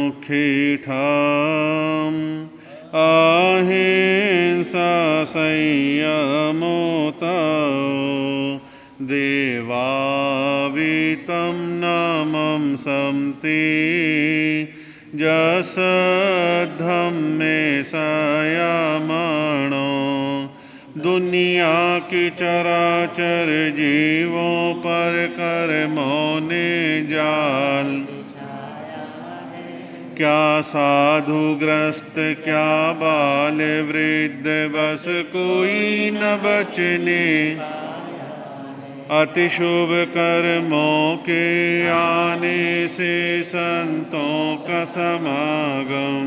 मुखिठाम् अहिंसा संयमोतौ देवावितं नमं संति जसद्धम्मे संयमणो दुनिया की चराचर जीवों पर कर्मों ने जाल क्या साधुग्रस्त क्या बाल वृद्ध बस कोई न बचने अति शुभ कर्मों के आने से संतों का समागम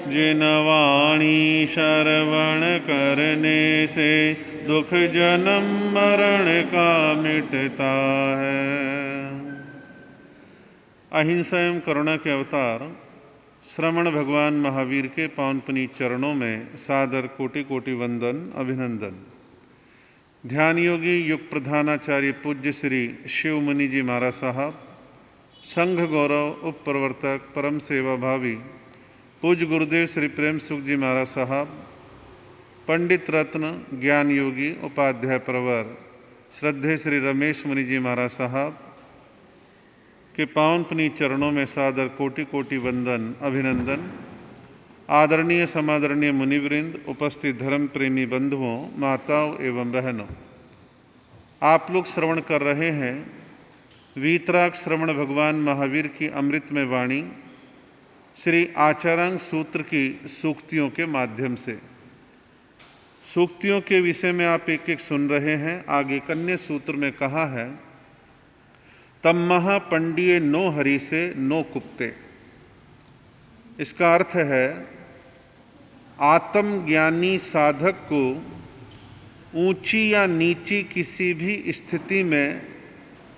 जिन वाणी श्रवण करने से दुख जन्म मरण का मिटता है। अहिंसा एवं करुणा के अवतार श्रवण भगवान महावीर के पावन पुनीत चरणों में सादर कोटि कोटि वंदन अभिनंदन। ध्यान योगी युग प्रधानाचार्य पूज्य श्री शिव मुनि जी महाराज साहब, संघ गौरव उप प्रवर्तक परम सेवा भावी पूज्य गुरुदेव श्री प्रेम सुख जी महाराज साहब, पंडित रत्न ज्ञान योगी उपाध्याय प्रवर श्रद्धेय श्री रमेश मुनि जी महाराज साहब के पावन पुनीत चरणों में सादर कोटि कोटि वंदन अभिनंदन। आदरणीय समादरणीय मुनिवृंद, उपस्थित धर्म प्रेमी बंधुओं, माताओं एवं बहनों, आप लोग श्रवण कर रहे हैं वीतराग श्रवण भगवान महावीर की अमृतमय वाणी श्री आचारांग सूत्र की सूक्तियों के माध्यम से। सूक्तियों के विषय में आप एक एक सुन रहे हैं। आगे कन्या सूत्र में कहा है, तम्मह पंडिये नो हरि से नो कुप्ते। इसका अर्थ है आत्मज्ञानी साधक को ऊंची या नीची किसी भी स्थिति में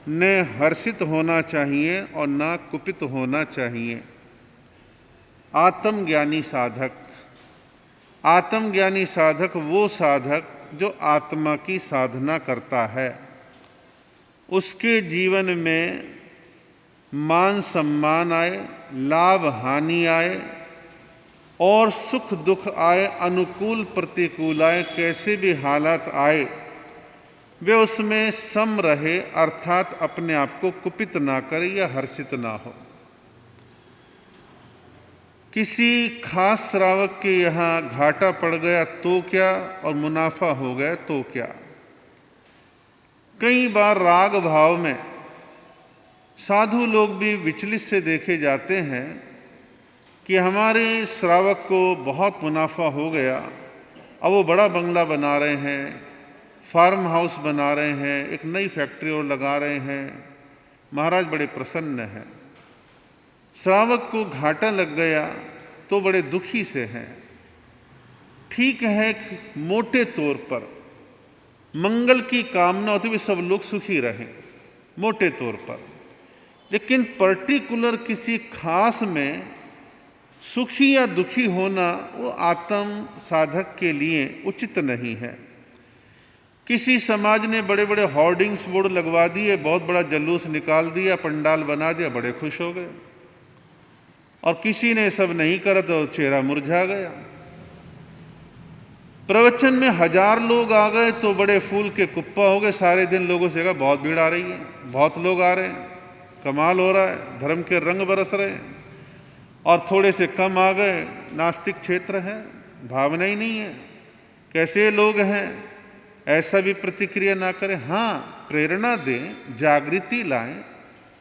न हर्षित होना चाहिए और न कुपित होना चाहिए। आत्मज्ञानी साधक, आत्मज्ञानी साधक वो साधक जो आत्मा की साधना करता है, उसके जीवन में मान सम्मान आए, लाभ हानि आए और सुख दुख आए, अनुकूल प्रतिकूल आए, कैसे भी हालात आए, वे उसमें सम रहे, अर्थात अपने आप को कुपित ना करे या हर्षित ना हो। किसी खास श्रावक के यहाँ घाटा पड़ गया तो क्या और मुनाफा हो गया तो क्या। कई बार राग भाव में साधु लोग भी विचलित से देखे जाते हैं कि हमारे श्रावक को बहुत मुनाफा हो गया, अब वो बड़ा बंगला बना रहे हैं, फार्म हाउस बना रहे हैं, एक नई फैक्ट्री और लगा रहे हैं, महाराज बड़े प्रसन्न हैं। श्रावक को घाटा लग गया तो बड़े दुखी से हैं। ठीक है, मोटे तौर पर मंगल की कामना होती है सब लोग सुखी रहें, मोटे तौर पर, लेकिन पर्टिकुलर किसी खास में सुखी या दुखी होना वो आत्म साधक के लिए उचित नहीं है। किसी समाज ने बड़े बड़े होर्डिंग्स बोर्ड लगवा दिए, बहुत बड़ा जुलूस निकाल दिया, पंडाल बना दिया, बड़े खुश हो गए, और किसी ने सब नहीं करा तो चेहरा मुरझा गया। प्रवचन में 1000 लोग आ गए तो बड़े फूल के कुप्पा हो गए, सारे दिन लोगों से कहा बहुत भीड़ आ रही है, बहुत लोग आ रहे हैं, कमाल हो रहा है, धर्म के रंग बरस रहे हैं। और थोड़े से कम आ गए, नास्तिक क्षेत्र है, भावना ही नहीं है, कैसे लोग हैं, ऐसा भी प्रतिक्रिया ना करें। हाँ, प्रेरणा दें, जागृति लाएं,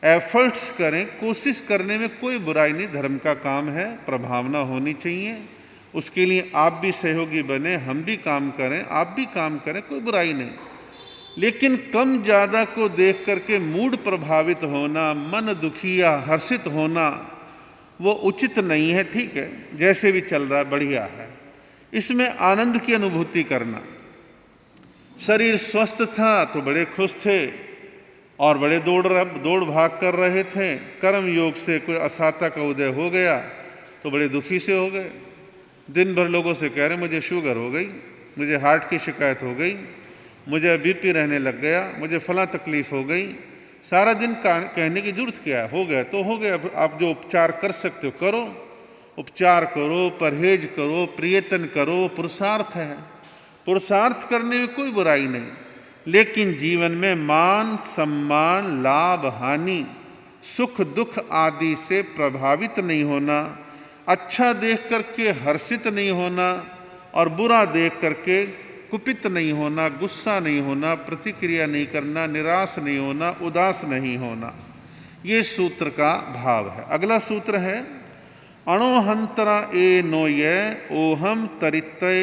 एफर्ट्स करें, कोशिश करने में कोई बुराई नहीं, धर्म का काम है, प्रभावना होनी चाहिए, उसके लिए आप भी सहयोगी बने, हम भी काम करें, आप भी काम करें, कोई बुराई नहीं। लेकिन कम ज़्यादा को देख करके मूड प्रभावित होना, मन दुखी या हर्षित होना वो उचित नहीं है। ठीक है, जैसे भी चल रहा है बढ़िया है, इसमें आनंद की अनुभूति करना। शरीर स्वस्थ था तो बड़े खुश थे और बड़े दौड़ भाग कर रहे थे। कर्म योग से कोई असाता का उदय हो गया तो बड़े दुखी से हो गए। दिन भर लोगों से कह रहे मुझे शुगर हो गई, मुझे हार्ट की शिकायत हो गई, मुझे बीपी रहने लग गया, मुझे फला तकलीफ हो गई। सारा दिन कहने की जरूरत क्या है, हो गया तो हो गया। आप जो उपचार कर सकते हो करो, उपचार करो, परहेज करो, प्रयत्न करो, पुरुषार्थ है। पुरुषार्थ करने में कोई बुराई नहीं, लेकिन जीवन में मान सम्मान, लाभ हानि, सुख दुख आदि से प्रभावित नहीं होना, अच्छा देख करके हर्षित नहीं होना और बुरा देख करके कुपित नहीं होना, गुस्सा नहीं होना, प्रतिक्रिया नहीं करना, निराश नहीं होना, उदास नहीं होना, ये सूत्र का भाव है। अगला सूत्र है अणोहंतरा ए नोय ओहम तरितय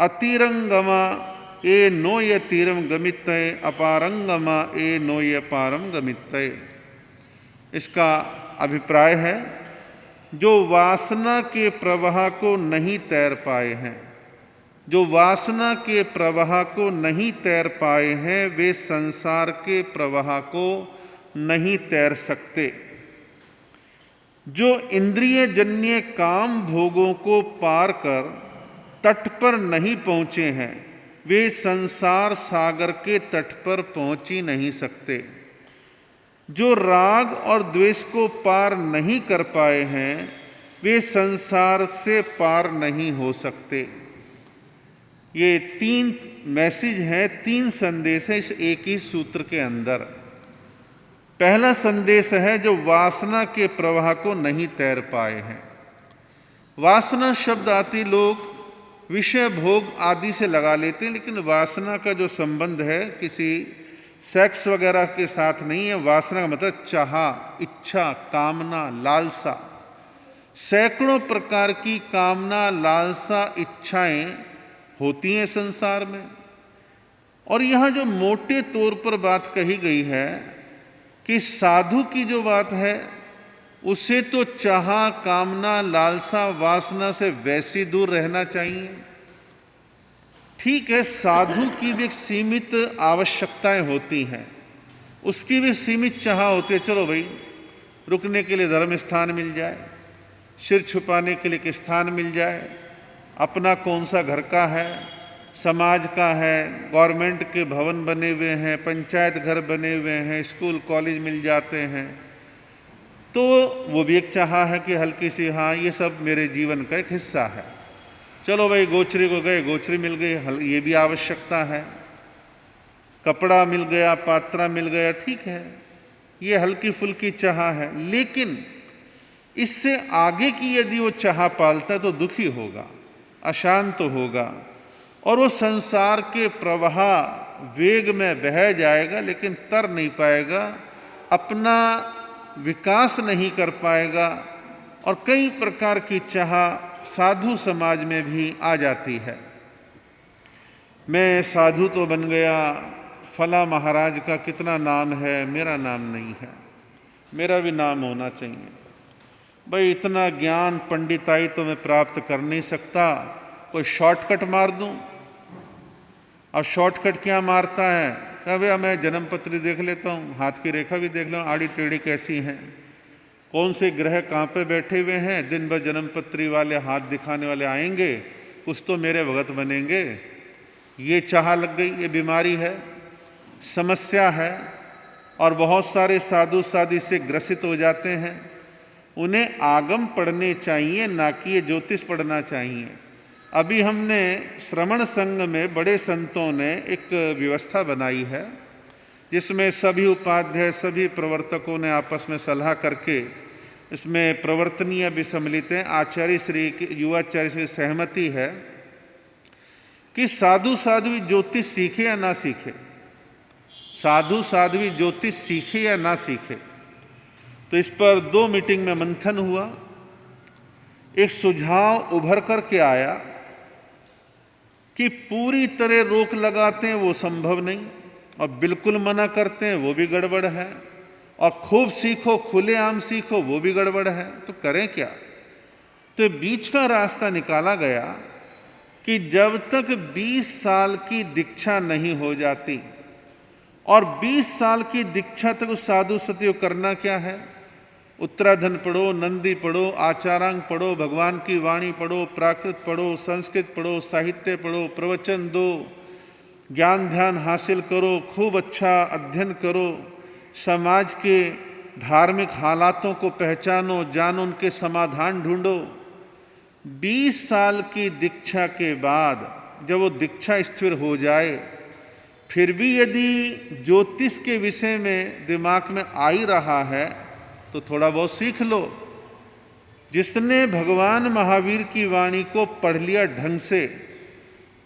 अतिरंगमा ए नोय तीरम गमितय अपारंगमा ए नोय पारम गमितय। इसका अभिप्राय है जो वासना के प्रवाह को नहीं तैर पाए हैं, जो वासना के प्रवाह को नहीं तैर पाए हैं, वे संसार के प्रवाह को नहीं तैर सकते। जो इंद्रिय जन्य काम भोगों को पार कर तट पर नहीं पहुंचे हैं, वे संसार सागर के तट पर पहुंच ही नहीं सकते। जो राग और द्वेष को पार नहीं कर पाए हैं, वे संसार से पार नहीं हो सकते। ये 3 मैसेज हैं, 3 संदेश है इस एक ही सूत्र के अंदर। पहला संदेश है जो वासना के प्रवाह को नहीं तैर पाए हैं। वासना शब्द आती लोग विषय भोग आदि से लगा लेते हैं, लेकिन वासना का जो संबंध है किसी सेक्स वगैरह के साथ नहीं है। वासना का मतलब चाह, इच्छा, कामना, लालसा। सैकड़ों प्रकार की कामना, लालसा, इच्छाएं होती हैं संसार में। और यहाँ जो मोटे तौर पर बात कही गई है कि साधु की जो बात है उसे तो चाह, कामना, लालसा, वासना से वैसी दूर रहना चाहिए। ठीक है, साधु की भी एक सीमित आवश्यकताएं होती हैं, उसकी भी सीमित चाह होती है। चलो भाई, रुकने के लिए धर्म स्थान मिल जाए, सिर छुपाने के लिए एक स्थान मिल जाए, अपना कौन सा घर का है, समाज का है, गवर्नमेंट के भवन बने हुए हैं, पंचायत घर बने हुए हैं, स्कूल कॉलेज मिल जाते हैं, तो वो भी एक चाह है कि हल्की सी, हाँ ये सब मेरे जीवन का एक हिस्सा है। चलो भाई, गोचरी को गए, गोचरी मिल गई, ये भी आवश्यकता है। कपड़ा मिल गया, पात्रा मिल गया, ठीक है, ये हल्की फुल्की चाह है। लेकिन इससे आगे की यदि वो चाह पालता है तो दुखी होगा, अशांत होगा और वो संसार के प्रवाह वेग में बह जाएगा, लेकिन तर नहीं पाएगा, अपना विकास नहीं कर पाएगा। और कई प्रकार की चाह साधु समाज में भी आ जाती है। मैं साधु तो बन गया, फला महाराज का कितना नाम है, मेरा नाम नहीं है, मेरा भी नाम होना चाहिए। भाई, इतना ज्ञान पंडिताई तो मैं प्राप्त कर नहीं सकता, कोई शॉर्टकट मार दूं। अब शॉर्टकट क्या मारता है, भैया मैं जन्म पत्री देख लेता हूँ, हाथ की रेखा भी देख लो, आड़ी टेढ़ी कैसी है, कौन से ग्रह कहाँ पे बैठे हुए हैं, दिन भर जन्म पत्री वाले हाथ दिखाने वाले आएंगे, कुछ तो मेरे भगत बनेंगे। ये चाह लग गई, ये बीमारी है, समस्या है। और बहुत सारे साधु साधु इससे ग्रसित हो जाते हैं। उन्हें आगम पढ़ने चाहिए, ना कि ये ज्योतिष पढ़ना चाहिए। अभी हमने श्रमण संघ में बड़े संतों ने एक व्यवस्था बनाई है, जिसमें सभी उपाध्याय, सभी प्रवर्तकों ने आपस में सलाह करके इसमें प्रवर्तनीय भी सम्मिलित हैं। आचार्य श्री युवाचार्य श्री सहमति है कि साधु साध्वी ज्योतिष सीखे या ना सीखे, साधु साध्वी ज्योतिष सीखे या ना सीखे। तो इस पर 2 मीटिंग में मंथन हुआ। एक सुझाव उभर करके आया कि पूरी तरह रोक लगाते हैं वो संभव नहीं, और बिल्कुल मना करते हैं वो भी गड़बड़ है, और खूब सीखो, खुलेआम सीखो, वो भी गड़बड़ है। तो करें क्या? तो बीच का रास्ता निकाला गया कि जब तक 20 साल की दीक्षा नहीं हो जाती, और 20 साल की दीक्षा तक उस साधु सत्य करना क्या है, उत्तराधन पढ़ो, नंदी पढ़ो, आचारांग पढ़ो, भगवान की वाणी पढ़ो, प्राकृत पढ़ो, संस्कृत पढ़ो, साहित्य पढ़ो, प्रवचन दो, ज्ञान ध्यान हासिल करो, खूब अच्छा अध्ययन करो, समाज के धार्मिक हालातों को पहचानो, जानो, उनके समाधान ढूंढो। 20 साल की दीक्षा के बाद जब वो दीक्षा स्थिर हो जाए, फिर भी यदि ज्योतिष के विषय में दिमाग में आ ही रहा है तो थोड़ा बहुत सीख लो। जिसने भगवान महावीर की वाणी को पढ़ लिया ढंग से,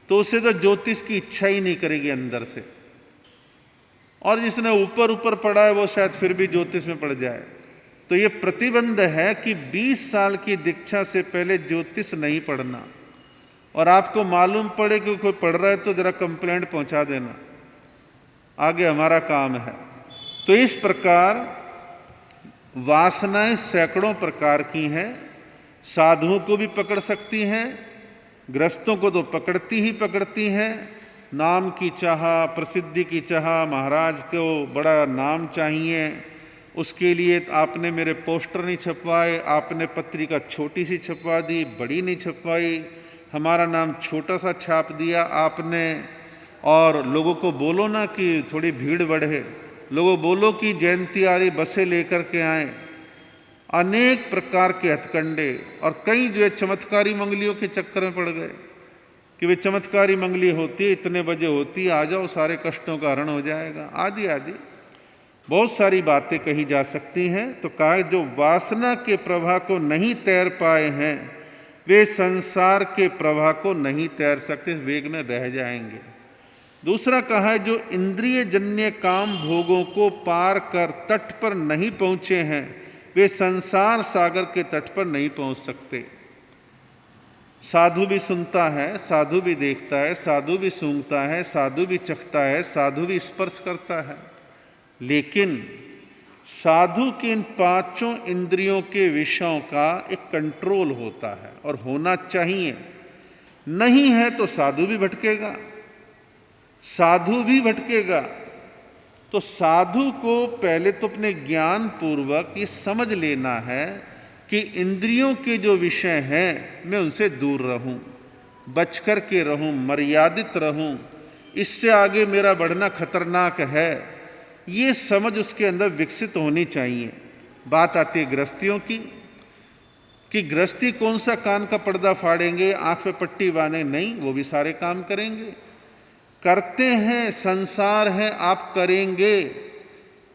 तो उसे तो ज्योतिष की इच्छा ही नहीं करेगी अंदर से। और जिसने ऊपर ऊपर पढ़ा है वो शायद फिर भी ज्योतिष में पड़ जाए। तो ये प्रतिबंध है कि 20 साल की दीक्षा से पहले ज्योतिष नहीं पढ़ना। और आपको मालूम पड़े कि कोई पढ़ रहा है तो जरा कंप्लेंट पहुंचा देना, आगे हमारा काम है। तो इस प्रकार वासनाएं सैकड़ों प्रकार की हैं। साधुओं को भी पकड़ सकती हैं, गृहस्थों को तो पकड़ती ही पकड़ती हैं। नाम की चाह, प्रसिद्धि की चाह, महाराज को बड़ा नाम चाहिए, उसके लिए आपने मेरे पोस्टर नहीं छपवाए, आपने पत्रिका छोटी सी छपवा दी, बड़ी नहीं छपवाई, हमारा नाम छोटा सा छाप दिया आपने। और लोगों को बोलो ना कि थोड़ी भीड़ बढ़े, लोगों बोलो कि जयंती आ रही, बसें लेकर के आए। अनेक प्रकार के हथकंडे। और कई जो है चमत्कारी मंगलियों के चक्कर में पड़ गए कि वे चमत्कारी मंगली होती है, इतने बजे होती है, आ जाओ सारे कष्टों का हरण हो जाएगा, आदि आदि बहुत सारी बातें कही जा सकती हैं। तो कहा जो वासना के प्रवाह को नहीं तैर पाए हैं वे संसार के प्रवाह को नहीं तैर सकते, वेग में बह जाएंगे। दूसरा कहा है जो इंद्रिय जन्य काम भोगों को पार कर तट पर नहीं पहुंचे हैं वे संसार सागर के तट पर नहीं पहुंच सकते। साधु भी सुनता है, साधु भी देखता है, साधु भी सूंघता है, साधु भी चखता है, साधु भी स्पर्श करता है, लेकिन साधु के इन पांचों इंद्रियों के विषयों का एक कंट्रोल होता है और होना चाहिए। नहीं है तो साधु भी भटकेगा, साधु भी भटकेगा। तो साधु को पहले तो अपने ज्ञान पूर्वक ये समझ लेना है कि इंद्रियों के जो विषय हैं मैं उनसे दूर रहूं, बच कर के रहूं, मर्यादित रहूं, इससे आगे मेरा बढ़ना खतरनाक है, ये समझ उसके अंदर विकसित होनी चाहिए। बात आती है गृहस्थियों की कि गृहस्थी कौन सा कान का पर्दा फाड़ेंगे, आंख पे पट्टी बांधेंगे, नहीं, वो भी सारे काम करेंगे, करते हैं, संसार है, आप करेंगे।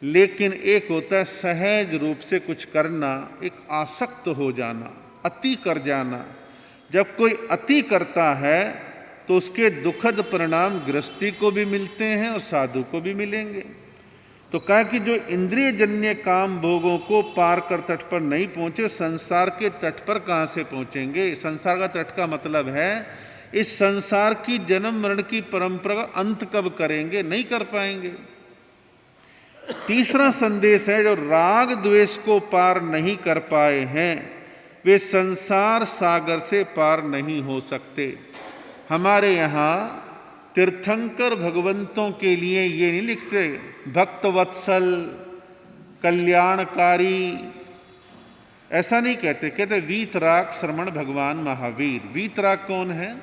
लेकिन एक होता है सहज रूप से कुछ करना, एक आसक्त हो जाना, अति कर जाना। जब कोई अति करता है तो उसके दुखद परिणाम गृहस्थी को भी मिलते हैं और साधु को भी मिलेंगे। तो कहा कि जो इंद्रिय जन्य काम भोगों को पार कर तट पर नहीं पहुंचे, संसार के तट पर कहां से पहुंचेंगे। संसार का तट का मतलब है इस संसार की जन्म मरण की परंपरा का अंत कब करेंगे, नहीं कर पाएंगे। तीसरा संदेश है जो राग द्वेष को पार नहीं कर पाए हैं वे संसार सागर से पार नहीं हो सकते। हमारे यहाँ तीर्थंकर भगवंतों के लिए ये नहीं लिखते भक्त वत्सल, कल्याणकारी, ऐसा नहीं कहते, कहते वीतराग श्रमण भगवान महावीर। वीतराग कौन है?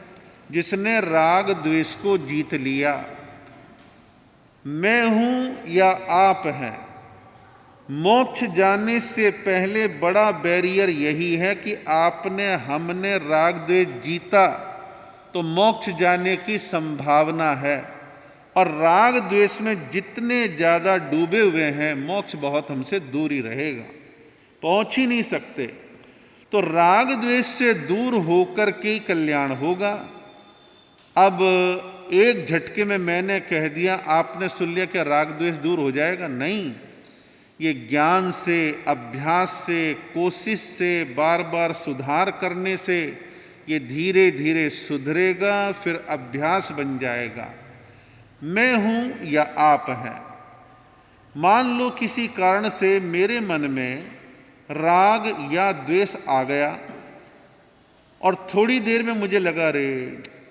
जिसने राग द्वेष को जीत लिया। मैं हूं या आप हैं। मोक्ष जाने से पहले बड़ा बैरियर यही है कि आपने हमने राग द्वेष जीता तो मोक्ष जाने की संभावना है। और राग द्वेष में जितने ज़्यादा डूबे हुए हैं मोक्ष बहुत हमसे दूर ही रहेगा, पहुंच ही नहीं सकते। तो राग द्वेष से दूर होकर के ही कल्याण होगा। अब एक झटके में मैंने कह दिया, आपने सुन लिया कि राग द्वेष दूर हो जाएगा? नहीं, ये ज्ञान से, अभ्यास से, कोशिश से, बार बार सुधार करने से ये धीरे धीरे सुधरेगा, फिर अभ्यास बन जाएगा। मैं हूं या आप हैं। मान लो किसी कारण से मेरे मन में राग या द्वेष आ गया और थोड़ी देर में मुझे लगा रे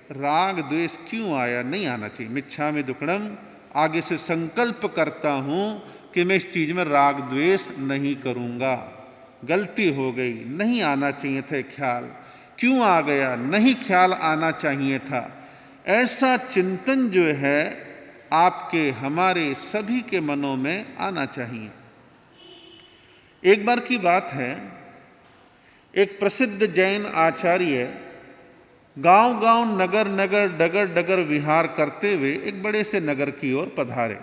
राग द्वेष क्यों आया, नहीं आना चाहिए, मिच्छामि दुक्कडम, आगे से संकल्प करता हूं कि मैं इस चीज में राग द्वेष नहीं करूंगा, गलती हो गई, नहीं आना चाहिए था ख्याल, क्यों आ गया, नहीं ख्याल आना चाहिए था। ऐसा चिंतन जो है आपके हमारे सभी के मनों में आना चाहिए। एक बार की बात है, एक प्रसिद्ध जैन आचार्य गांव-गांव, नगर-नगर, डगर-डगर विहार करते हुए एक बड़े से नगर की ओर पधारे।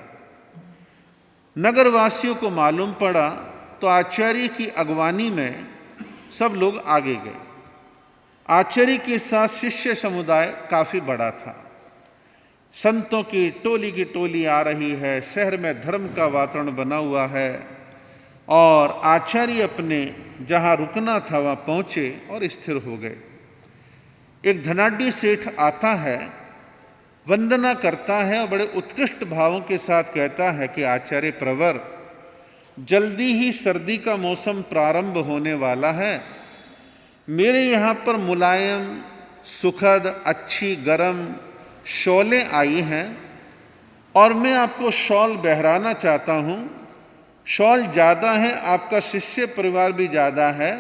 नगरवासियों को मालूम पड़ा तो आचार्य की अगवानी में सब लोग आगे गए। आचार्य के साथ शिष्य समुदाय काफी बड़ा था। संतों की टोली आ रही है, शहर में धर्म का वातावरण बना हुआ है और आचार्य अपने जहां रुकना था वहां पहुंचे और स्थिर हो गए। एक धनाढ्य सेठ आता है, वंदना करता है और बड़े उत्कृष्ट भावों के साथ कहता है कि आचार्य प्रवर, जल्दी ही सर्दी का मौसम प्रारंभ होने वाला है। मेरे यहाँ पर मुलायम, सुखद, अच्छी, गर्म शॉलें आई हैं और मैं आपको शॉल बहराना चाहता हूँ। शॉल ज़्यादा है, आपका शिष्य परिवार भी ज़्यादा है,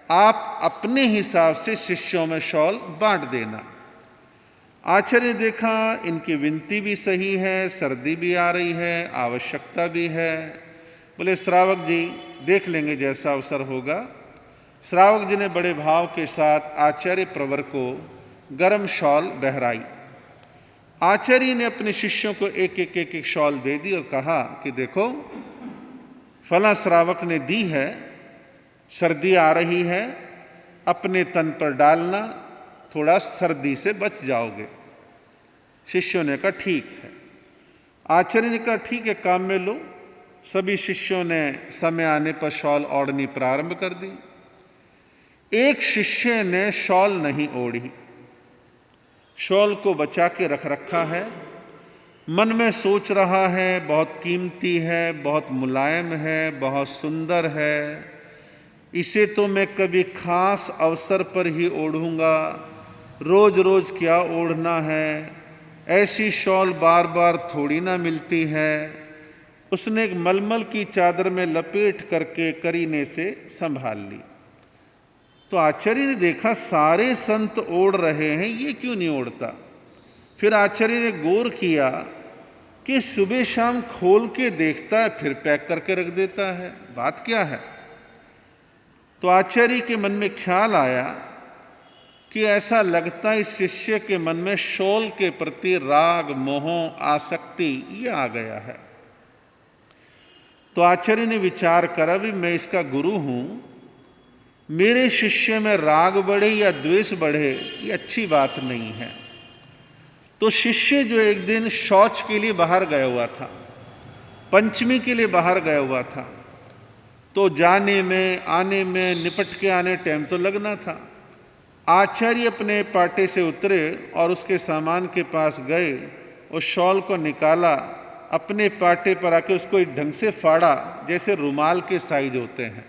आप अपने हिसाब से शिष्यों में शॉल बांट देना। आचार्य देखा इनकी विनती भी सही है, सर्दी भी आ रही है, आवश्यकता भी है। बोले श्रावक जी देख लेंगे जैसा अवसर होगा। श्रावक जी ने बड़े भाव के साथ आचार्य प्रवर को गर्म शॉल बहराई। आचार्य ने अपने शिष्यों को एक शॉल दे दी और कहा कि देखो फला श्रावक ने दी है, सर्दी आ रही है, अपने तन पर डालना, थोड़ा सर्दी से बच जाओगे। शिष्यों ने कहा ठीक है। आचार्य ने कहा ठीक है, काम में लो। सभी शिष्यों ने समय आने पर शॉल ओढ़नी प्रारंभ कर दी। एक शिष्य ने शॉल नहीं ओढ़ी, शॉल को बचा के रख रखा है, मन में सोच रहा है बहुत कीमती है, बहुत मुलायम है, बहुत सुंदर है, इसे तो मैं कभी खास अवसर पर ही ओढ़ूंगा, रोज रोज क्या ओढ़ना है, ऐसी शॉल बार बार थोड़ी ना मिलती है। उसने एक मलमल की चादर में लपेट करके करीने से संभाल ली। तो आचार्य ने देखा सारे संत ओढ़ रहे हैं, ये क्यों नहीं ओढ़ता। फिर आचार्य ने गौर किया कि सुबह शाम खोल के देखता है, फिर पैक करके रख देता है, बात क्या है। तो आचार्य के मन में ख्याल आया कि ऐसा लगता है इस शिष्य के मन में शॉल के प्रति राग, मोह, आसक्ति ये आ गया है। तो आचार्य ने विचार करा भी मैं इसका गुरु हूं, मेरे शिष्य में राग बढ़े या द्वेष बढ़े ये अच्छी बात नहीं है। तो शिष्य जो एक दिन शौच के लिए बाहर गया हुआ था, पंचमी के लिए बाहर गया हुआ था, तो जाने में आने में निपट के आने टाइम तो लगना था। आचार्य अपने पाटे से उतरे और उसके सामान के पास गए, उस शॉल को निकाला, अपने पाटे पर आके उसको एक ढंग से फाड़ा जैसे रुमाल के साइज होते हैं।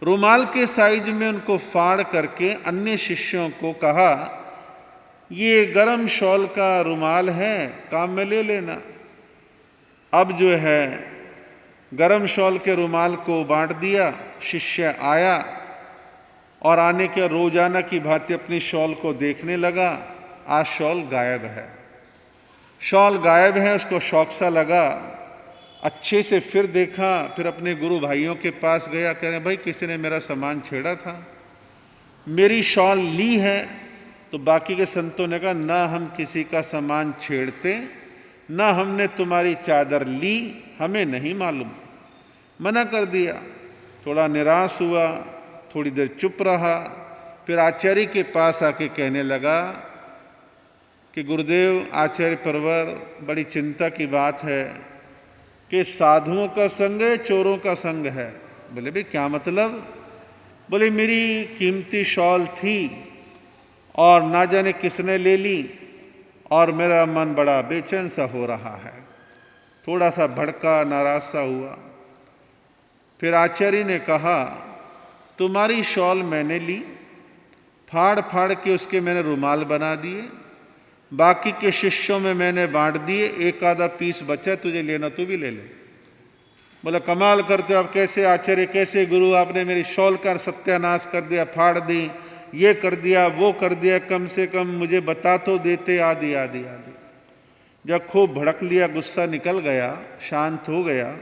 रुमाल के साइज में उनको फाड़ करके अन्य शिष्यों को कहा ये गरम शॉल का रुमाल है, काम में ले लेना। अब जो है गरम शॉल के रुमाल को बांट दिया। शिष्य आया और आने के रोजाना की भांति अपनी शॉल को देखने लगा, आज शॉल गायब है। शॉल गायब है, उसको शौक सा लगा, अच्छे से फिर देखा, फिर अपने गुरु भाइयों के पास गया, कह रहे भाई किसी ने मेरा सामान छेड़ा था, मेरी शॉल ली है। तो बाकी के संतों ने कहा ना हम किसी का सामान छेड़ते, ना हमने तुम्हारी चादर ली, हमें नहीं मालूम, मना कर दिया। थोड़ा निराश हुआ, थोड़ी देर चुप रहा, फिर आचार्य के पास आके कहने लगा कि गुरुदेव आचार्य प्रवर, बड़ी चिंता की बात है कि साधुओं का संग है, चोरों का संग है। बोले भाई क्या मतलब। बोले मेरी कीमती शॉल थी और ना जाने किसने ले ली और मेरा मन बड़ा बेचैन सा हो रहा है। थोड़ा सा भड़का, नाराज सा हुआ। फिर आचार्य ने कहा तुम्हारी शॉल मैंने ली, फाड़ फाड़ के उसके मैंने रुमाल बना दिए, बाकी के शिष्यों में मैंने बांट दिए, एक आधा पीस बचा, तुझे लेना तू भी ले ले। बोला कमाल करते हो आप, कैसे आचार्य, कैसे गुरु, आपने मेरी शॉल का सत्यानाश कर दिया, फाड़ दी, ये कर दिया, वो कर दिया, कम से कम मुझे बता तो देते, आदि आदि आदि। जब खूब भड़क लिया, गुस्सा निकल गया, शांत हो गया,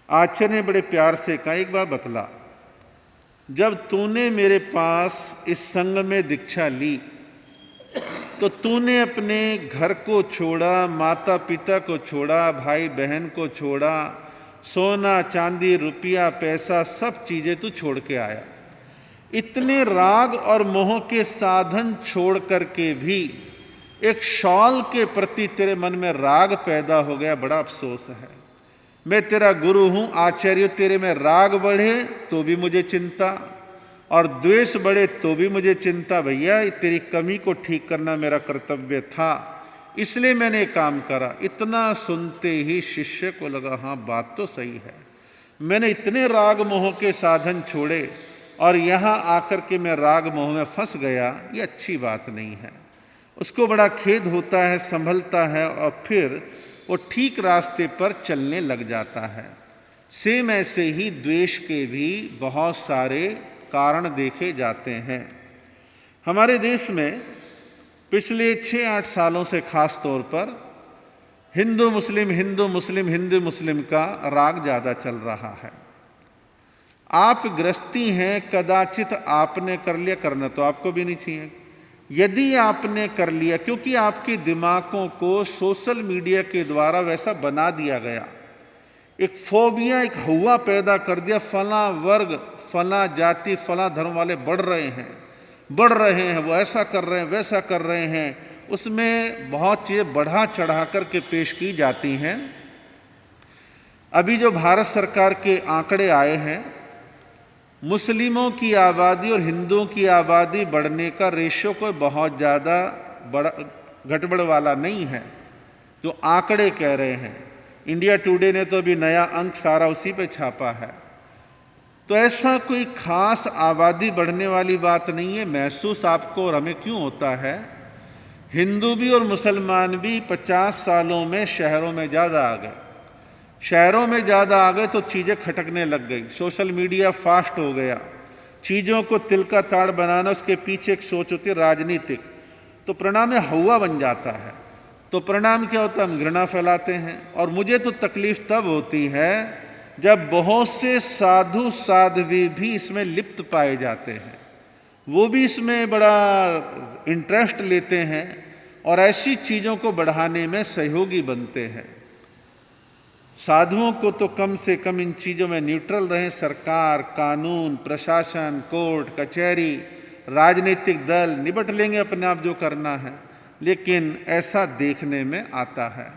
आचार्य ने बड़े प्यार से कहा, एक बात बतला, जब तूने मेरे पास इस संघ में दीक्षा ली तो तूने अपने घर को छोड़ा, माता पिता को छोड़ा, भाई बहन को छोड़ा, सोना चांदी रुपया पैसा सब चीजें तू छोड़ के आया। इतने राग और मोह के साधन छोड़ करके भी एक शॉल के प्रति तेरे मन में राग पैदा हो गया, बड़ा अफसोस है। मैं तेरा गुरु हूं, आचार्य, तेरे में राग बढ़े तो भी मुझे चिंता और द्वेष बढ़े तो भी मुझे चिंता। भैया तेरी कमी को ठीक करना मेरा कर्तव्य था, इसलिए मैंने काम करा। इतना सुनते ही शिष्य को लगा, हाँ बात तो सही है, मैंने इतने राग मोह के साधन छोड़े और यहाँ आकर के मैं राग मोह में फंस गया, ये अच्छी बात नहीं है। उसको बड़ा खेद होता है, संभलता है और फिर वो ठीक रास्ते पर चलने लग जाता है। सेम ऐसे ही द्वेष के भी बहुत सारे कारण देखे जाते हैं। हमारे देश में पिछले 6-8 सालों से खास तौर पर हिंदू मुस्लिम हिंदू मुस्लिम हिंदू मुस्लिम का राग ज़्यादा चल रहा है। आप गृहस्थी हैं, कदाचित आपने कर लिया, करना तो आपको भी नहीं चाहिए। यदि आपने कर लिया, क्योंकि आपके दिमागों को सोशल मीडिया के द्वारा वैसा बना दिया गया, एक फोबिया, एक हवा पैदा कर दिया, फला वर्ग, फला जाति, फला धर्म वाले बढ़ रहे हैं, वो ऐसा कर रहे हैं, वैसा कर रहे हैं। उसमें बहुत चीज़ें बढ़ा चढ़ा करके पेश की जाती हैं। अभी जो भारत सरकार के आंकड़े आए हैं, मुस्लिमों की आबादी और हिंदुओं की आबादी बढ़ने का रेशो कोई बहुत ज़्यादा गड़बड़ वाला नहीं है, जो आंकड़े कह रहे हैं। इंडिया टुडे ने तो अभी नया अंक सारा उसी पे छापा है। तो ऐसा कोई खास आबादी बढ़ने वाली बात नहीं है। महसूस आपको और हमें क्यों होता है? हिंदू भी और मुसलमान भी 50 सालों में शहरों में ज़्यादा आ गए। शहरों में ज़्यादा आ गए तो चीज़ें खटकने लग गई, सोशल मीडिया फास्ट हो गया, चीज़ों को तिल का ताड़ बनाना, उसके पीछे एक सोच होती है राजनीतिक, तो परिणाम हवा बन जाता है। तो परिणाम क्या होता है? हम घृणा फैलाते हैं। और मुझे तो तकलीफ तब होती है जब बहुत से साधु साध्वी भी इसमें लिप्त पाए जाते हैं, वो भी इसमें बड़ा इंटरेस्ट लेते हैं और ऐसी चीज़ों को बढ़ाने में सहयोगी बनते हैं। साधुओं को तो कम से कम इन चीज़ों में न्यूट्रल रहें। सरकार, कानून, प्रशासन, कोर्ट कचहरी, राजनीतिक दल निपट लेंगे अपने आप जो करना है, लेकिन ऐसा देखने में आता है।